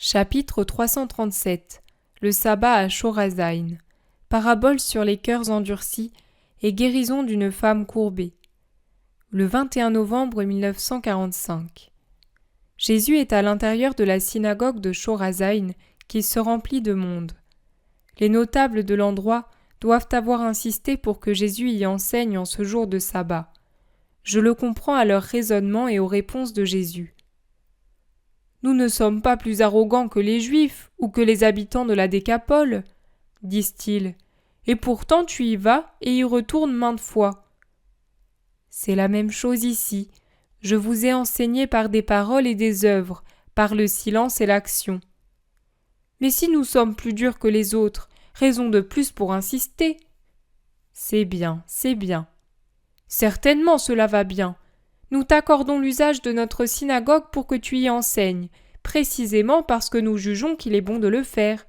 Chapitre 337 Le sabbat à Chorazaïn. Parabole sur les cœurs endurcis et guérison d'une femme courbée. Le 21 novembre 1945. Jésus est à l'intérieur de la synagogue de Chorazaïn qui se remplit de monde. Les notables de l'endroit doivent avoir insisté pour que Jésus y enseigne en ce jour de sabbat. Je le comprends à leur raisonnement et aux réponses de Jésus. « Nous ne sommes pas plus arrogants que les Juifs ou que les habitants de la Décapole, disent-ils, et pourtant tu y vas et y retournes maintes fois. C'est la même chose ici. Je vous ai enseigné par des paroles et des œuvres, par le silence et l'action. Mais si nous sommes plus durs que les autres, raison de plus pour insister. C'est bien, c'est bien. Certainement cela va bien. Nous t'accordons l'usage de notre synagogue pour que tu y enseignes, précisément parce que nous jugeons qu'il est bon de le faire.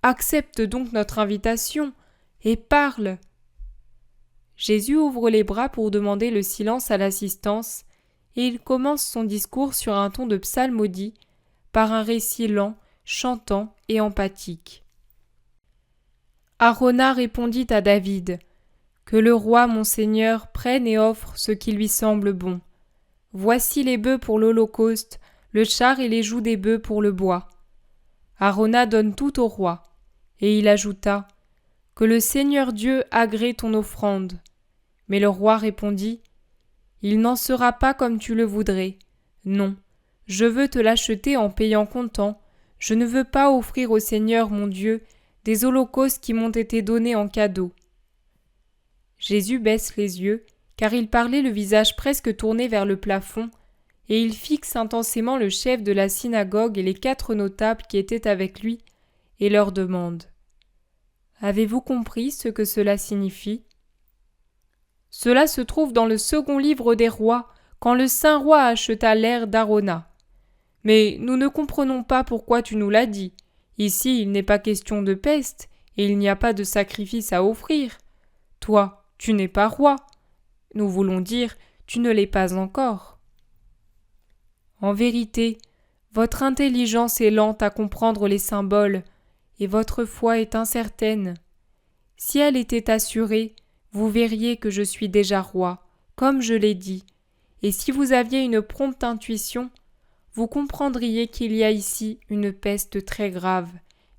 Accepte donc notre invitation et parle. Jésus ouvre les bras pour demander le silence à l'assistance, et il commence son discours sur un ton de psalmodie, par un récit lent, chantant et emphatique. Arona répondit à David, « Que le roi mon Seigneur prenne et offre ce qui lui semble bon. Voici les bœufs pour l'holocauste, le char et les jougs des bœufs pour le bois. » Arona donne tout au roi, et il ajouta, « Que le Seigneur Dieu agrée ton offrande. » Mais le roi répondit, « Il n'en sera pas comme tu le voudrais. Non, je veux te l'acheter en payant comptant. Je ne veux pas offrir au Seigneur mon Dieu des holocaustes qui m'ont été donnés en cadeau. » Jésus baisse les yeux, car il parlait le visage presque tourné vers le plafond, et il fixe intensément le chef de la synagogue et les 4 notables qui étaient avec lui, et leur demande « Avez-vous compris ce que cela signifie ?» Cela se trouve dans le second livre des rois, quand le saint roi acheta l'ère d'Arona. Mais nous ne comprenons pas pourquoi tu nous l'as dit. Ici, il n'est pas question de peste, et il n'y a pas de sacrifice à offrir. Toi, tu n'es pas roi. Nous voulons dire, tu ne l'es pas encore. En vérité, votre intelligence est lente à comprendre les symboles, et votre foi est incertaine. Si elle était assurée, vous verriez que je suis déjà roi, comme je l'ai dit, et si vous aviez une prompte intuition, vous comprendriez qu'il y a ici une peste très grave,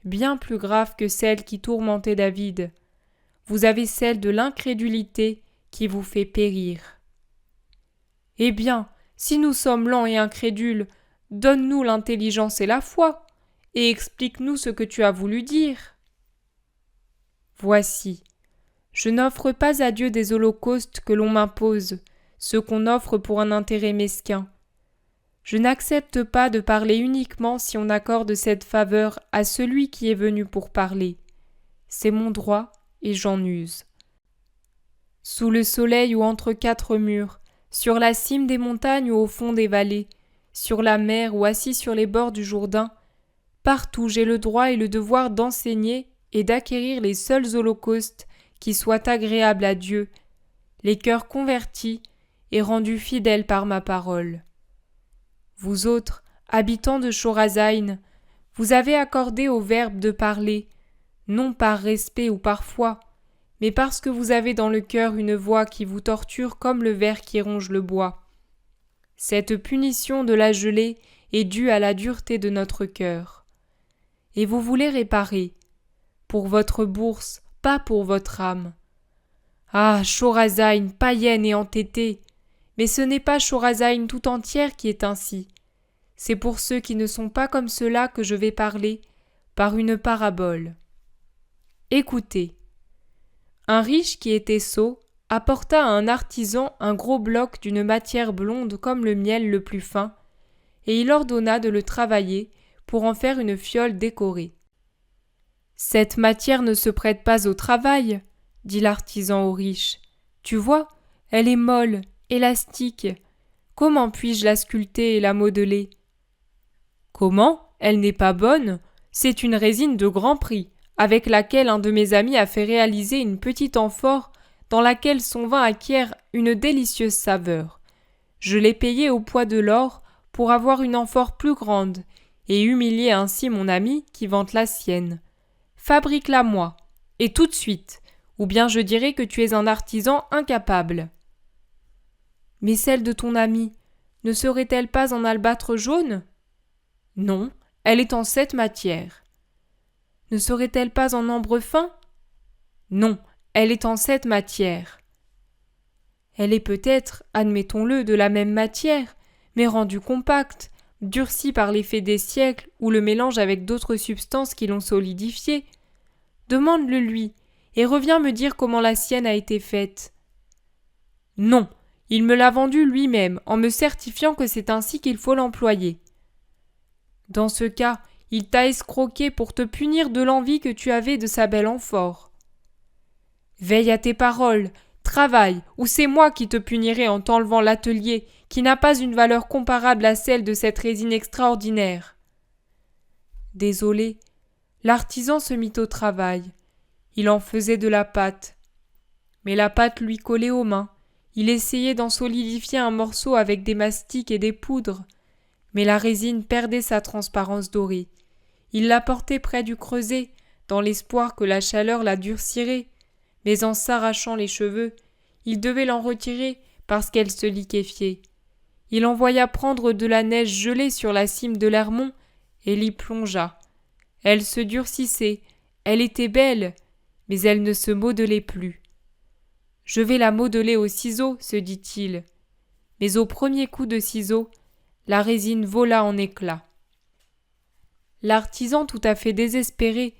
bien plus grave que celle qui tourmentait David. Vous avez celle de l'incrédulité qui vous fait périr. Eh bien, si nous sommes lents et incrédules, donne-nous l'intelligence et la foi, et explique-nous ce que tu as voulu dire. Voici, je n'offre pas à Dieu des holocaustes que l'on m'impose, ceux qu'on offre pour un intérêt mesquin. Je n'accepte pas de parler uniquement si on accorde cette faveur à celui qui est venu pour parler. C'est mon droit et j'en use. Sous le soleil ou entre 4 murs, sur la cime des montagnes ou au fond des vallées, sur la mer ou assis sur les bords du Jourdain, partout j'ai le droit et le devoir d'enseigner et d'acquérir les seuls holocaustes qui soient agréables à Dieu, les cœurs convertis et rendus fidèles par ma parole. Vous autres, habitants de Chorazaïn, vous avez accordé au verbe de parler, non par respect ou par foi, mais parce que vous avez dans le cœur une voix qui vous torture comme le ver qui ronge le bois. Cette punition de la gelée est due à la dureté de notre cœur. Et vous voulez réparer, pour votre bourse, pas pour votre âme. Ah, Chorazaïn, païenne et entêtée! Mais ce n'est pas Chorazaïn tout entière qui est ainsi. C'est pour ceux qui ne sont pas comme ceux-là que je vais parler, par une parabole. Écoutez. Un riche qui était sot apporta à un artisan un gros bloc d'une matière blonde comme le miel le plus fin, et il ordonna de le travailler pour en faire une fiole décorée. « Cette matière ne se prête pas au travail, » dit l'artisan au riche. « Tu vois, elle est molle, élastique. Comment puis-je la sculpter et la modeler ?»« Comment ? Elle n'est pas bonne. C'est une résine de grand prix, avec laquelle un de mes amis a fait réaliser une petite amphore dans laquelle son vin acquiert une délicieuse saveur. Je l'ai payé au poids de l'or pour avoir une amphore plus grande, et humilier ainsi mon amie qui vante la sienne. Fabrique-la moi, et tout de suite, ou bien je dirai que tu es un artisan incapable. Mais celle de ton amie, ne serait-elle pas en albâtre jaune ? Non, elle est en 7 matières. Ne serait-elle pas en ambre fin ? Non, elle est en 7 matières. Elle est peut-être, admettons-le, de la même matière, mais rendue compacte, durcie par l'effet des siècles ou le mélange avec d'autres substances qui l'ont solidifiée. Demande-le lui, et reviens me dire comment la sienne a été faite. Non, il me l'a vendue lui-même, en me certifiant que c'est ainsi qu'il faut l'employer. Dans ce cas, il t'a escroqué pour te punir de l'envie que tu avais de sa belle amphore. Veille à tes paroles, travaille, ou c'est moi qui te punirai en t'enlevant l'atelier, qui n'a pas une valeur comparable à celle de cette résine extraordinaire. Désolé, l'artisan se mit au travail. Il en faisait de la pâte. Mais la pâte lui collait aux mains. Il essayait d'en solidifier un morceau avec des mastiques et des poudres. Mais la résine perdait sa transparence dorée. Il la portait près du creuset, dans l'espoir que la chaleur la durcirait. Mais en s'arrachant les cheveux, il devait l'en retirer parce qu'elle se liquéfiait. Il envoya prendre de la neige gelée sur la cime de l'Hermont et l'y plongea. Elle se durcissait, elle était belle, mais elle ne se modelait plus. « Je vais la modeler au ciseau, se dit-il. Mais au premier coup de ciseau, la résine vola en éclats. L'artisan, tout à fait désespéré,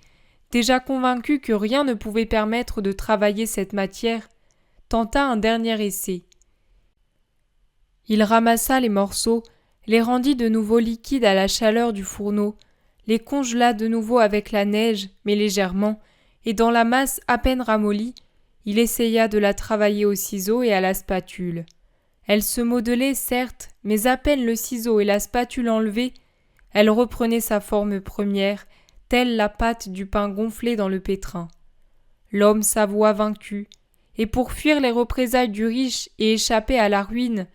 déjà convaincu que rien ne pouvait permettre de travailler cette matière, tenta un dernier essai. Il ramassa les morceaux, les rendit de nouveau liquides à la chaleur du fourneau, les congela de nouveau avec la neige, mais légèrement, et dans la masse à peine ramollie, il essaya de la travailler au ciseau et à la spatule. Elle se modelait, certes, mais à peine le ciseau et la spatule enlevés, elle reprenait sa forme première, telle la pâte du pain gonflé dans le pétrin. L'homme s'avoua vaincu, et pour fuir les représailles du riche et échapper à la ruine,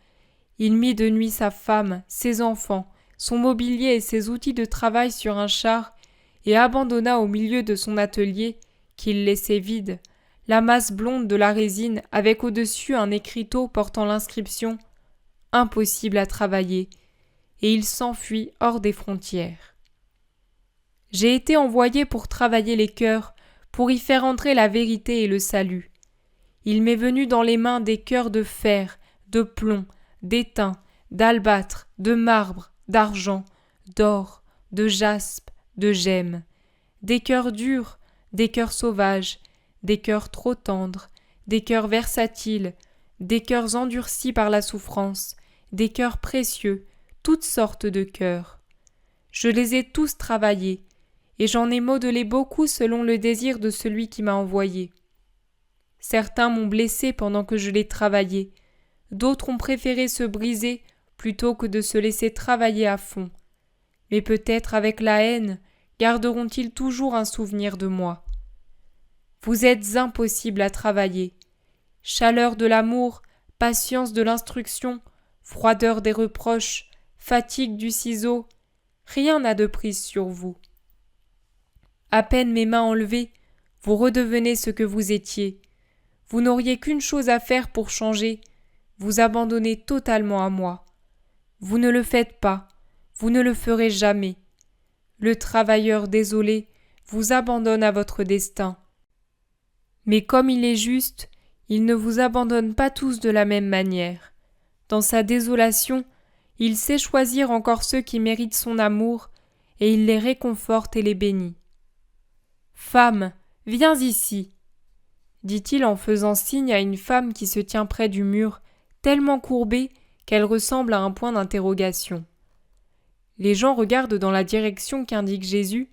il mit de nuit sa femme, ses enfants, son mobilier et ses outils de travail sur un char et abandonna au milieu de son atelier, qu'il laissait vide, la masse blonde de la résine avec au-dessus un écriteau portant l'inscription « Impossible à travailler » et il s'enfuit hors des frontières. J'ai été envoyé pour travailler les cœurs, pour y faire entrer la vérité et le salut. Il m'est venu dans les mains des cœurs de fer, de plomb, d'étain, d'albâtre, de marbre, d'argent, d'or, de jaspe, de gemme, des cœurs durs, des cœurs sauvages, des cœurs trop tendres, des cœurs versatiles, des cœurs endurcis par la souffrance, des cœurs précieux, toutes sortes de cœurs. Je les ai tous travaillés, et j'en ai modelé beaucoup selon le désir de celui qui m'a envoyé. Certains m'ont blessé pendant que je les travaillais, d'autres ont préféré se briser plutôt que de se laisser travailler à fond. Mais peut-être avec la haine garderont-ils toujours un souvenir de moi. Vous êtes impossibles à travailler. Chaleur de l'amour, patience de l'instruction, froideur des reproches, fatigue du ciseau, rien n'a de prise sur vous. À peine mes mains enlevées, vous redevenez ce que vous étiez. Vous n'auriez qu'une chose à faire pour changer, vous abandonner totalement à moi. Vous ne le faites pas, vous ne le ferez jamais. Le travailleur désolé vous abandonne à votre destin. Mais comme il est juste, il ne vous abandonne pas tous de la même manière. Dans sa désolation, il sait choisir encore ceux qui méritent son amour, et il les réconforte et les bénit. « Femme, viens ici !» dit-il en faisant signe à une femme qui se tient près du mur, tellement courbée qu'elle ressemble à un point d'interrogation. Les gens regardent dans la direction qu'indique Jésus,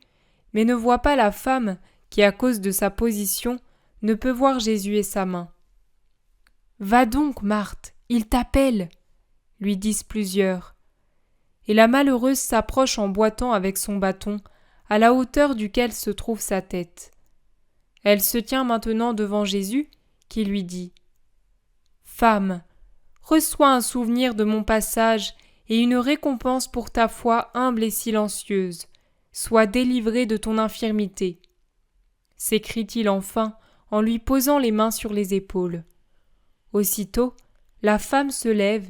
mais ne voient pas la femme qui, à cause de sa position, ne peut voir Jésus et sa main. « Va donc, Marthe, il t'appelle !» lui disent plusieurs. Et la malheureuse s'approche en boitant avec son bâton, à la hauteur duquel se trouve sa tête. Elle se tient maintenant devant Jésus, qui lui dit « Femme, reçois un souvenir de mon passage et une récompense pour ta foi humble et silencieuse. Sois délivré de ton infirmité. » s'écrie-t-il enfin en lui posant les mains sur les épaules. Aussitôt, la femme se lève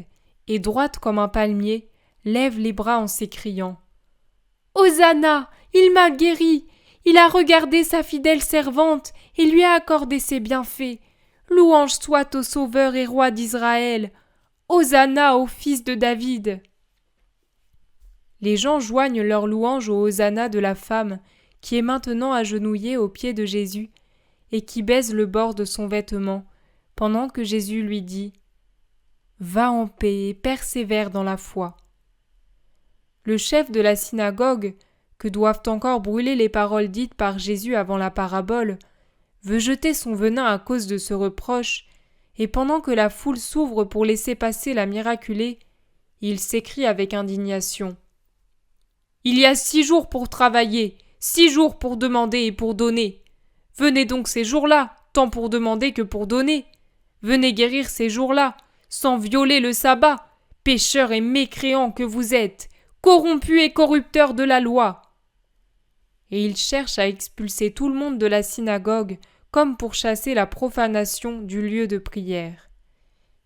et, droite comme un palmier, lève les bras en s'écriant « Hosanna, il m'a guéri, il a regardé sa fidèle servante et lui a accordé ses bienfaits. Louange soit au Sauveur et Roi d'Israël. Hosanna au fils de David. » Les gens joignent leur louange au Hosanna de la femme qui est maintenant agenouillée aux pieds de Jésus et qui baise le bord de son vêtement, pendant que Jésus lui dit « Va en paix et persévère dans la foi. » Le chef de la synagogue, que doivent encore brûler les paroles dites par Jésus avant la parabole, veut jeter son venin à cause de ce reproche, et pendant que la foule s'ouvre pour laisser passer la miraculée, il s'écrie avec indignation « Il y a 6 jours pour travailler, 6 jours pour demander et pour donner. Venez donc ces jours-là, tant pour demander que pour donner. Venez guérir ces jours-là, sans violer le sabbat, pécheurs et mécréants que vous êtes, corrompus et corrupteurs de la loi. » Et il cherche à expulser tout le monde de la synagogue, comme pour chasser la profanation du lieu de prière.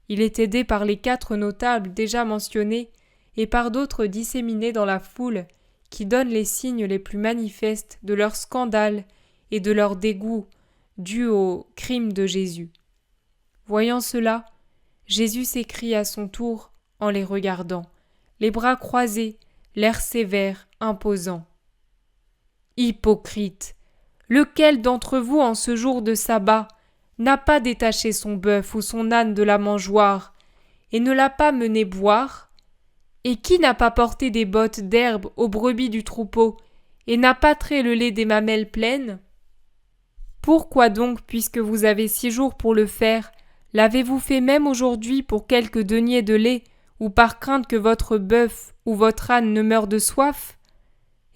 Il est aidé par les 4 notables déjà mentionnés et par d'autres disséminés dans la foule, qui donnent les signes les plus manifestes de leur scandale et de leur dégoût dû au crime de Jésus. Voyant cela, Jésus s'écrie à son tour en les regardant, les bras croisés, l'air sévère, imposant. « Hypocrite, lequel d'entre vous en ce jour de sabbat n'a pas détaché son bœuf ou son âne de la mangeoire et ne l'a pas mené boire ? Et qui n'a pas porté des bottes d'herbe aux brebis du troupeau et n'a pas trait le lait des mamelles pleines ? Pourquoi donc, puisque vous avez 6 jours pour le faire, l'avez-vous fait même aujourd'hui pour quelques deniers de lait ou par crainte que votre bœuf ou votre âne ne meure de soif ?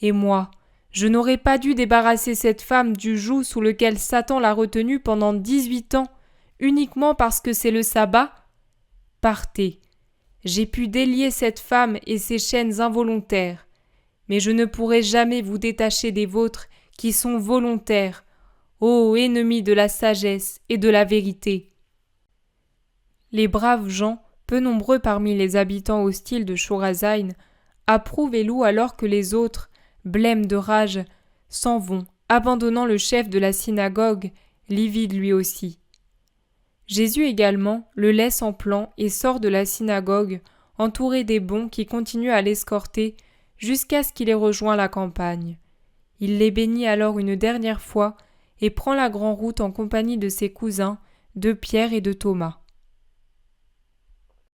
Et moi, je n'aurais pas dû débarrasser cette femme du joug sous lequel Satan l'a retenue pendant 18 ans, uniquement parce que c'est le sabbat ? Partez. J'ai pu délier cette femme et ses chaînes involontaires, mais je ne pourrai jamais vous détacher des vôtres qui sont volontaires, ô ennemis de la sagesse et de la vérité. » Les braves gens, peu nombreux parmi les habitants hostiles de Chorazin, approuvent et louent alors que les autres, blêmes de rage, s'en vont, abandonnant le chef de la synagogue, livide lui aussi. Jésus également le laisse en plan et sort de la synagogue, entouré des bons qui continuent à l'escorter jusqu'à ce qu'il ait rejoint la campagne. Il les bénit alors une dernière fois et prend la grande route en compagnie de ses cousins, de Pierre et de Thomas.